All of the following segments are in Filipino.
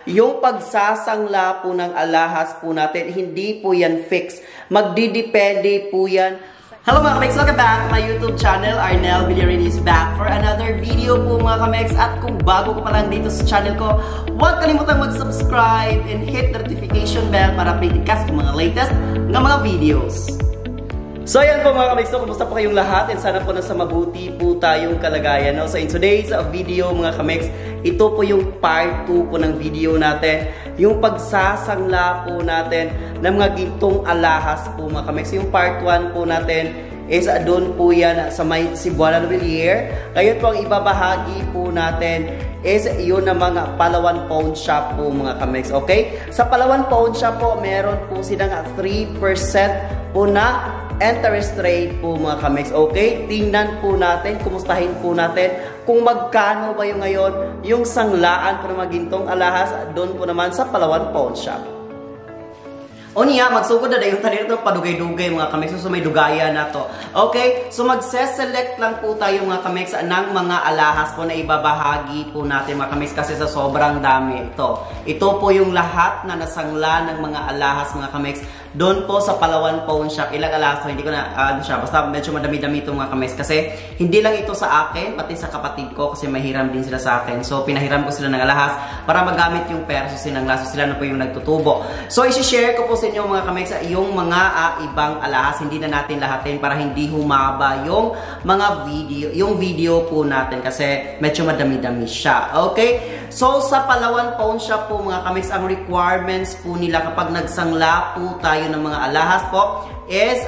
Yung pagsasangla po ng alahas po natin, hindi po yan fix. Magdidepende po yan. Hello mga kamex! Welcome back to my YouTube channel. Arnel Villarin is back for another video po mga kamex. At kung bago ko pa lang dito sa channel ko, huwag kalimutang mag-subscribe and hit the notification bell para updated ka sa mga latest ng mga videos. So ayan po mga kamex, kumusta po kayong lahat? And sana po nasa mabuti po tayong kalagayan. No? So in today's video mga kamex, ito po yung part 2 po ng video natin. Yung pagsasangla po natin ng mga gintong alahas po mga kamex. Yung part 1 po natin is doon po yan sa may Cebuana Villiers. Ngayon po ang ibabahagi po natin is yun na mga Palawan Pawn Shop po mga kamex. Okay? Sa Palawan Pawn Shop po, meron po silang 3% po na interest rate po mga kamex. Okay? Tingnan po natin, kumustahin po natin kung magkano ba yung ngayon yung sanglaan po ng mga gintong alahas doon po naman sa Palawan Pawn Shop. O niya, magsugod na yung tanin ito padugay-dugay mga kamex. So may dugaya na to. Okay? So magse-select lang po tayo mga kamex ng mga alahas po na ibabahagi po natin mga kamex kasi sa sobrang dami ito. Ito po yung lahat na nasangla ng mga alahas mga kamex doon po sa Palawan Pawn Shop. Ilang alahas po, hindi ko na siya. Basta medyo madami-dami ito mga kamex kasi hindi lang ito sa akin, pati sa kapatid ko kasi mahiram din sila sa akin. So pinahiram ko sila ng alahas para magamit yung pera so silang laso. Sila na po yung nagtutubo. So isi-share ko po sa inyo mga kamex yung mga ibang alahas. Hindi na natin lahatin para hindi humaba yung mga video po natin kasi medyo madami-dami siya. Okay? So sa Palawan Pawn Shop po mga kamex, ang requirements po nila kapag nagsangla po tayo ng mga alahas po is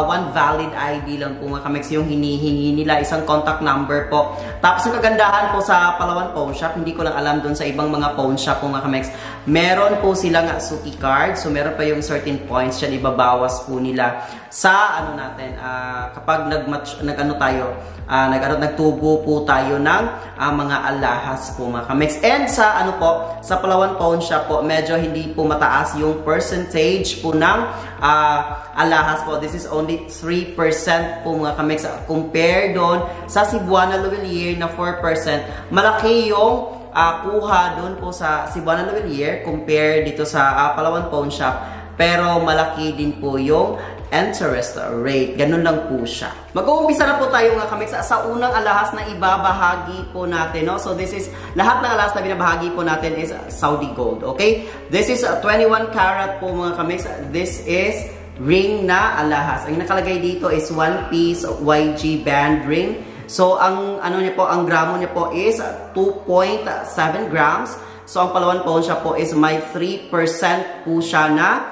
one valid ID lang po mga kamex yung hinihingi nila, isang contact number po. Tapos ang kagandahan po sa Palawan Pawn Shop, hindi ko lang alam doon sa ibang mga pawn shop po mga kamex, meron po silang suki card. So meron pa yung certain points siya, ibabawas po nila sa ano natin, kapag nagtubo po tayo ng mga alahas po mga kamex. And sa ano po, sa Palawan Pawn Shop po, medyo hindi po mataas yung percentage po ng alahas po. This is only 3% po mga kamex compare doon sa Cebuana Villiers na 4%. Malaki yung kuha doon po sa Cebuana Villiers compare dito sa Palawan Pawn Shop. Pero malaki din po yung interest rate. Ganun lang po siya. Mag-uumpisa na po tayo mga kamex sa unang alahas na ibabahagi po natin. No? So this is, lahat ng alahas na binabahagi po natin is Saudi gold. Okay? This is 21 karat po mga kamex. This is ring na alahas. Ang nakalagay dito is 1 piece YG band ring. So ang ano niya po, ang gramo niya po is 2.7 grams. So ang Palawan Pawn Shop po is may 3% po siya na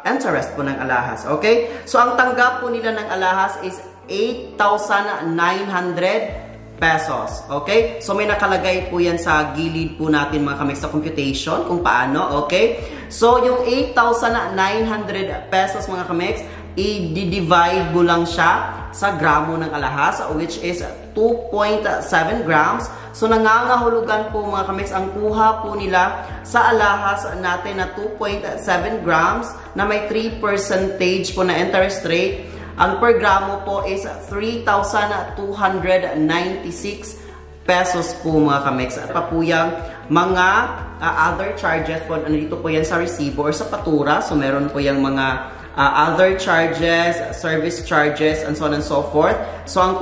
interest po ng alahas. Okay? So ang tanggap po nila ng alahas is 8,900 pesos. Okay? So may nakalagay po yan sa gilid po natin mga kamex sa computation kung paano. Okay? So yung 8,900 pesos mga kamex, i-divide mo lang siya sa gramo ng alahas which is 2.7 grams. So nangangahulugan po mga kamex, ang kuha po nila sa alahas natin na 2.7 grams na may 3% po na interest rate. Ang per gramo po is 3,296 pesos po mga kamex. At pa po yung mga other charges po, nandito po yan sa resibo or sa patura. So meron po yung mga other charges, service charges, and so on and so forth. So ang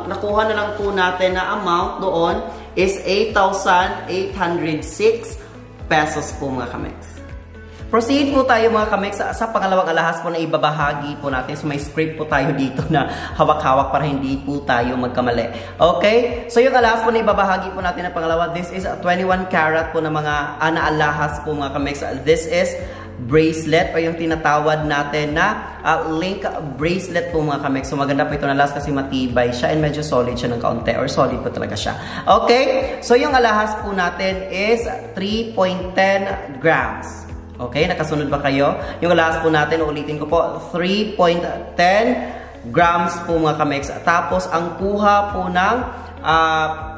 nakuha na lang po natin na amount doon is 8,806 pesos po mga kamex. Proceed po tayo mga kamex sa pangalawang alahas po na ibabahagi po natin. So may script po tayo dito na hawak-hawak para hindi po tayo magkamali. Okay? So yung alahas po na ibabahagi po natin na pangalawa, this is 21 karat po na mga alahas po mga kamex. This is bracelet o yung tinatawad natin na link bracelet po mga kamex. So maganda po ito na alahas kasi matibay siya and medyo solid siya ng kaunti or solid po talaga siya. Okay? So yung alahas po natin is 3.10 grams. Okay? Nakasunod ba kayo? Yung alahas po natin, ulitin ko po, 3.10 grams po mga kamex. Tapos ang kuha po ng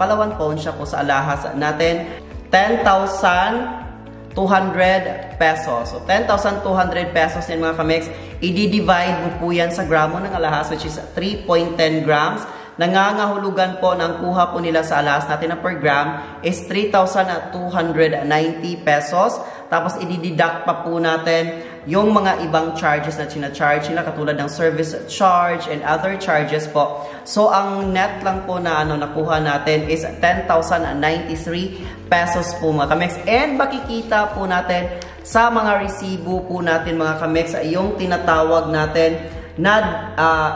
Palawan Pawn Shop po sa alahas natin, 10,200 pesos. So, 10,200 pesos yan mga kamex. I-divide mo po yan sa gramo ng alahas which is 3.10 grams. nangangahulugan po ng kuha po nila sa alahas natin na per gram is 3,290 pesos. Tapos i-deduct pa po natin yung mga ibang charges na charge nila katulad ng service charge and other charges po. So ang net lang po na nakuha natin is 10,093 pesos po mga kamex. And makikita po natin sa mga resibo po natin mga kamex yung tinatawag natin na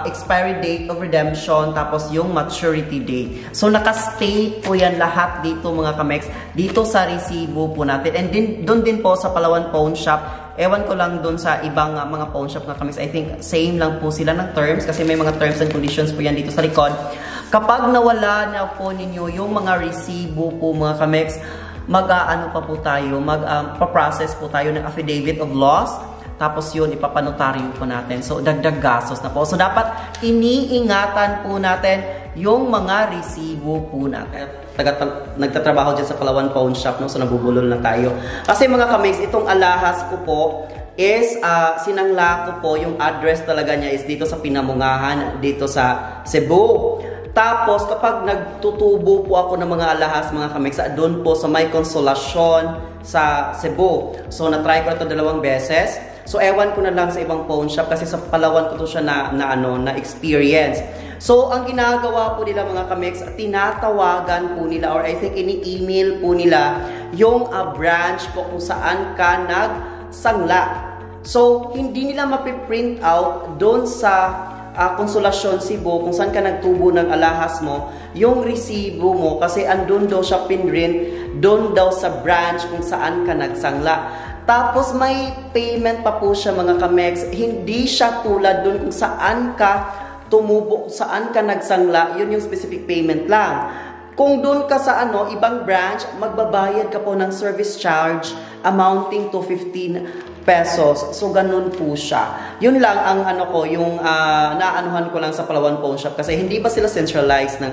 expiry date of redemption, tapos yung maturity date. So, nakastate po yan lahat dito mga kamex, dito sa resibo po natin. And doon din po sa Palawan Pawn Shop, ewan ko lang doon sa ibang mga pawn shop na kamex, I think same lang po sila ng terms, kasi may mga terms and conditions po yan dito sa likod. Kapag nawala na po ninyo yung mga resibo po mga kamex, mag-ano pa po tayo, mag-process po tayo ng affidavit of loss. Tapos yun, ipapanotaryo po natin. So, dagdag gastos na po. So, dapat iniingatan po natin yung mga resibo po natin. Nagtatrabaho dyan sa Palawan Pawn Shop, no? So, nabubulol na tayo. Kasi mga kamigs, itong alahas ko po is, sinangla ko po, yung address talaga niya is dito sa Pinamungahan, dito sa Cebu. Tapos, kapag nagtutubo po ako ng mga alahas, mga kamigs, doon po sa May Consolacion sa Cebu. So, na-try ko na ito 2 beses. So, ewan ko na lang sa ibang pawn shop kasi sa Palawan ko to siya na experience. So, ang ginagawa po nila mga kamex, tinatawagan po nila or I think ini-email po nila yung branch po kung saan ka nagsangla. So, hindi nila mapiprint out doon sa Consolacion Cebu kung saan ka nagtubo ng alahas mo, yung resibo mo kasi andun daw siya pinrint doon daw sa branch kung saan ka nagsangla. Tapos may payment pa po siya mga kamex. Hindi siya tulad dun kung saan ka tumubo, saan ka nagsangla, yun yung specific payment lang. Kung dun ka sa ibang branch, magbabayad ka po ng service charge amounting to 15 pesos. So, ganun po siya. Yun lang ang yung naanuhan ko lang sa Palawan Pawn Shop kasi hindi pa sila centralized ng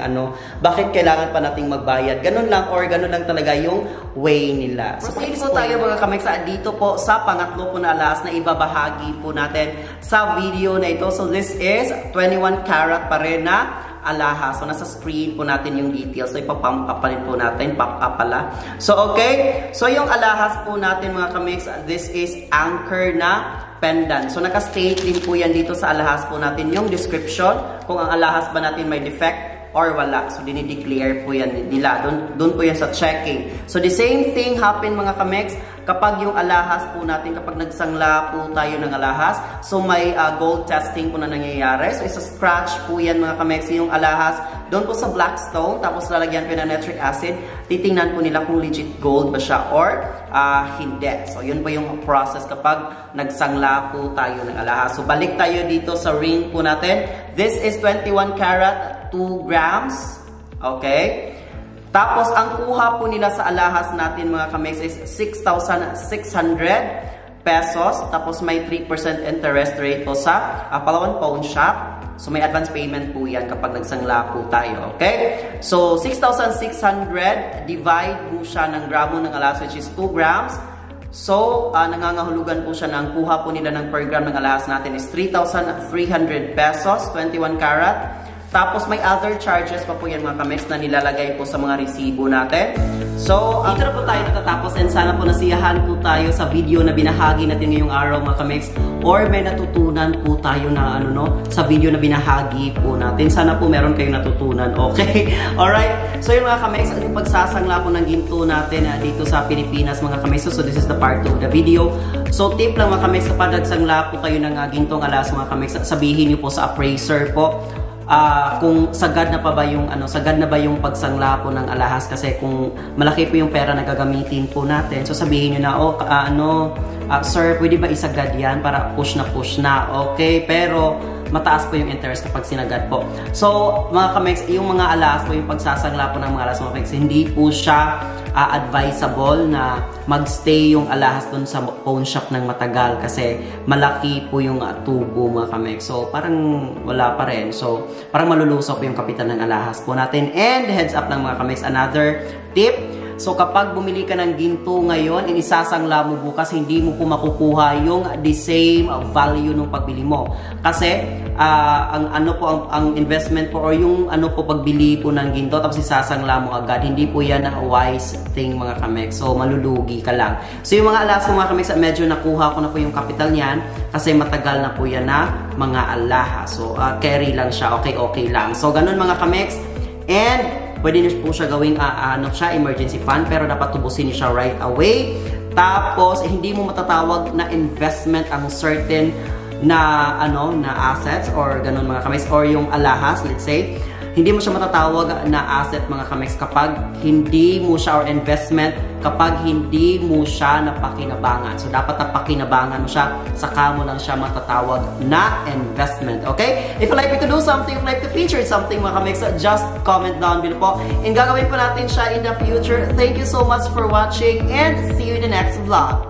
bakit kailangan pa nating magbayad. Ganun lang or ganun lang talaga yung way nila. So, please po tayo mga kamex dito po sa pangatlo po na alahas na ibabahagi po natin sa video na ito. So, this is 21 karat pa rin na alahas. So, nasa screen po natin yung details. So, ipapump up pa rin po natin. Pop up pala. So, okay. So, yung alahas po natin mga kamix, this is anchor na pendant. So, naka-state din po yan dito sa alahas po natin yung description. Kung ang alahas ba natin may defect or wala. So, dinideclare po yan nila. Doon po yan sa checking. So, the same thing happen mga kamix kapag yung alahas po natin, kapag nagsangla po tayo ng alahas, so may gold testing po na nangyayari. So, isa-scratch po yan mga kamix yung alahas. Doon po sa black stone, tapos lalagyan po ng nitric acid. Titingnan po nila kung legit gold ba siya or hindi. So, yun po yung process kapag nagsangla po tayo ng alahas. So, balik tayo dito sa ring po natin. This is 21 karat, 2 grams. Okay? Tapos, ang kuha po nila sa alahas natin mga kamex is 6,600 pesos. Tapos, may 3% interest rate po sa Palawan Pawn Shop. So, may advance payment po yan kapag nagsangla po tayo. Okay? So, 6,600 divide po siya ng gramo ng alahas which is 2 grams. So, nangangahulugan po siya ng kuha po nila ng per gram ng alahas natin is 3,300 pesos, 21 karat. Tapos may other charges pa po yan mga kamex na nilalagay po sa mga resibo natin. So, dito na po tayo natatapos and sana po nasiyahan po tayo sa video na binahagi natin ngayong araw mga kamex or may natutunan po tayo na sa video na binahagi po natin. Sana po meron kayong natutunan. Okay? Alright? So yung mga kamex, yung pagsasangla po ng ginto natin dito sa Pilipinas mga kamex. So this is the part 2 of the video. So tip lang mga kamex, kapag nagsangla po kayo ng gintong alas mga kamex, sabihin niyo po sa appraiser po kung sagad na ba yung pagsangla po ng alahas kasi kung malaki po yung pera na gagamitin po natin, so sabihin nyo na sir, pwede ba isagad yan para push na, okay, pero mataas po yung interest kapag sinagad po. So, mga kamex, yung mga alahas po, yung pagsasangla po ng mga alahas, mga kamex, hindi po siya advisable na magstay yung alahas dun sa pawn shop ng matagal kasi malaki po yung tubo mga kamex. So, parang wala pa rin. So, parang malulusaw po yung kapital ng alahas po natin. And heads up lang mga kamex, another tip, So kapag bumili ka ng ginto ngayon, inisasangla mo bukas, hindi mo po makukuha yung the same value ng pagbili mo. Kasi ang investment po or yung pagbili po ng ginto tapos isasangla mo agad, hindi po yan a wise thing mga kamex. So malulugi ka lang. So yung mga alahas po mga kamex, medyo nakuha ko na po yung capital niyan kasi matagal na po yan na mga alahas. So carry lang siya, okay lang. So ganun mga kamex. And pwede niyo po siya gawing emergency fund, pero dapat tubusin niyo siya right away. Tapos hindi mo matatawag na investment ang certain na assets or ganun mga kamex, or yung alahas, let's say. Hindi mo siya matatawag na asset mga kamex kapag hindi mo siya, or investment kapag hindi mo siya napakinabangan. So dapat napakinabangan mo siya, saka mo lang siya matatawag na investment. Okay? If you like me to do something, if you like to feature something mga kamex, just comment down below po. And gagawin po natin siya in the future. Thank you so much for watching and see you in the next vlog.